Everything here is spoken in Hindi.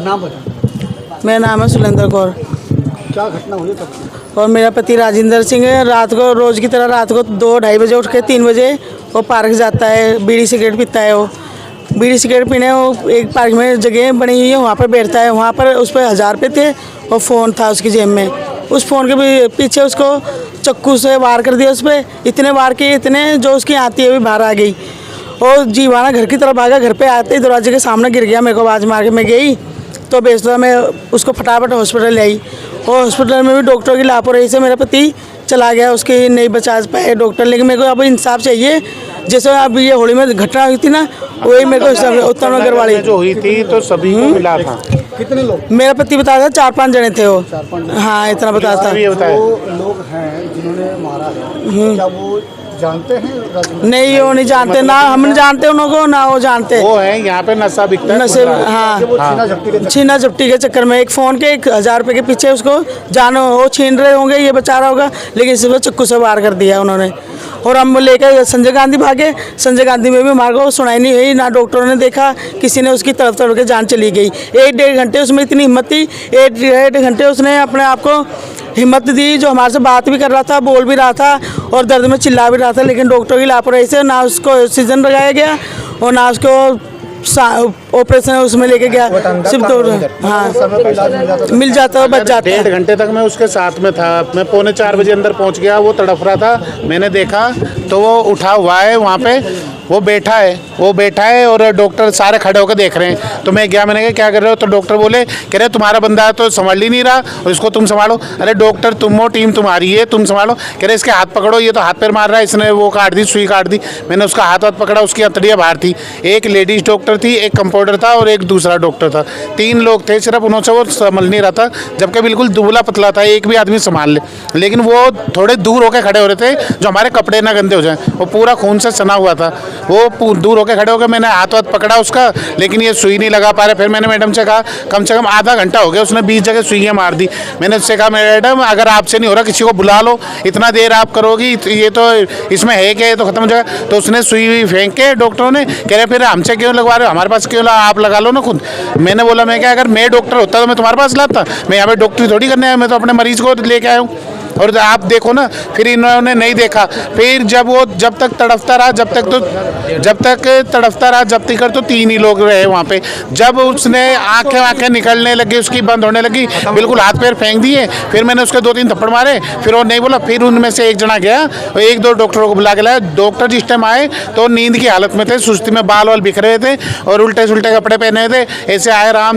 नाम बताएं। मेरा नाम है सुलेंद्र कौर क्या घटना हुई तब? और मेरा पति राजेंद्र सिंह है। रात को रोज़ की तरह रात को 2-2:30 बजे उठ के 3 बजे वो पार्क जाता है, बीड़ी सिगरेट पीता है। वो बीड़ी सिगरेट पीने वो एक पार्क में जगह बनी हुई है, वहाँ पर बैठता है। वहाँ पर उस पर 1000 रुपये थे और फ़ोन था उसकी जेब में। उस फ़ोन के भी पीछे उसको चाकू से वार कर दिया। उस पर इतने वार किए, इतने जो उसकी आती है भी बाहर आ गई और जीवाना घर की तरफ भागा। घर पे आते ही दरवाजे के सामने गिर गया। मेरे को आवाज़ मार के मैं गई तो बेसरा में उसको फटाफट हॉस्पिटल ले आई और हॉस्पिटल में भी डॉक्टर की लापरवाही से मेरा पति चला गया। उसकी नहीं बचा पाए डॉक्टर। लेकिन मेरे को अब इंसाफ चाहिए। जैसे अब ये होली में घटना हुई थी ना, वही मेरे को उत्तम नगर वाली जो हुई थी तो सभी को मिला था। कितने लोग? मेरा पति बताया था 4-5 जने थे वो। 4-5 हाँ, इतना बताया था। जो लोग हैं जिन्होंने मारा है, क्या वो जानते हैं? नहीं, वो नहीं जानते ना, हम जानते उनको ना वो जानते। वो है यहाँ पे नशा बिकता है। नशे, हाँ, छीना झपटी के चक्कर में एक फ़ोन के 1000 रुपये के पीछे उसको जानो वो छीन रहे होंगे, ये बचा रहा होगा, लेकिन इस पर चाकू से वार कर दिया उन्होंने। और हम लेकर संजय गांधी भागे। संजय गांधी में भी हमारे को सुनाई नहीं हुई, ना डॉक्टरों ने देखा, किसी ने उसकी तरफ तोड़ के जान चली गई। 1-1.5 घंटे उसमें इतनी हिम्मत थी, 1-1.5 घंटे उसने अपने आप को हिम्मत दी, जो हमारे से बात भी कर रहा था, बोल भी रहा था और दर्द में चिल्ला भी रहा था। लेकिन डॉक्टर की लापरवाही से ना उसको ऑक्सीजन लगाया गया और ना उसको ऑपरेशन उसमें लेके गया। सिर्फ 2, हाँ, मिल जाता है, बच जाता है। 1.5 घंटे तक मैं उसके साथ में था। मैं 3:45 बजे अंदर पहुंच गया। वो तड़फ रहा था, मैंने देखा तो वो उठा हुआ है, वहाँ पे वो बैठा है और डॉक्टर सारे खड़े होकर देख रहे हैं। तो मैं गया, मैंने कहा क्या कर रहे हो? तो डॉक्टर बोले, कह रहे तुम्हारा बंदा तो संभाल ही नहीं रहा और इसको तुम संभालो। अरे डॉक्टर तुम हो, टीम तुम्हारी है, तुम संभालो। कह रहे इसके हाथ पकड़ो, ये तो हाथ पैर मार रहा है, इसने वो काट दी, सुई काट दी। मैंने उसका हाथ पकड़ा, उसकी अंतड़ियाँ बाहर थी। एक लेडीज डॉक्टर थी, एक कंपाउंडर था और एक दूसरा डॉक्टर था। 3 लोग थे सिर्फ, उन्होंने वो संभल नहीं रहा था, जबकि बिल्कुल दुबला पतला था, एक भी आदमी संभाल ले। लेकिन वो थोड़े दूर होकर खड़े हो रहे थे, जो हमारे कपड़े ना गंदे हो जाए। वो पूरा खून से सना हुआ था। वो दूर होकर खड़े होकर मैंने हाथ पकड़ा उसका, लेकिन ये सुई नहीं लगा पा रहे। फिर मैंने मैडम से कहा, कम से कम आधा घंटा हो गया, उसने 20 जगह सुइयाँ मार दी। मैंने उससे कहा, मैडम अगर आपसे नहीं हो रहा किसी को बुला लो, इतना देर आप करोगी, ये तो इसमें है क्या, ये तो खत्म हो जाएगा। तो उसने सुई फेंक के डॉक्टरों ने कह रहे फिर हमसे क्यों लगवा रहे हो, हमारे पास क्यों आप लगा लो ना खुद। मैंने बोला, मैं क्या, अगर मैं डॉक्टर होता तो मैं तुम्हारे पास लाता? मैं यहाँ पे डॉक्टरी थोड़ी करने आया, मैं तो अपने मरीज को लेके आया हूँ। और आप देखो ना, फिर इन्होंने नहीं देखा। फिर जब तक तड़फता रहा, जब तक तो 3 ही लोग रहे वहाँ पे। जब उसने आंखें निकलने लगी, उसकी बंद होने लगी, बिल्कुल हाथ पैर फेंक दिए। फिर मैंने उसके 2-3 थप्पड़ मारे, फिर वो नहीं बोला। फिर उनमें से एक जना गया और 1-2 डॉक्टरों को बुला के लाया। डॉक्टर जिस टाइम आए तो नींद की हालत में थे, सुस्ती में, बाल वाल बिखरे थे और उल्टे सुल्टे कपड़े पहने थे। ऐसे आए राम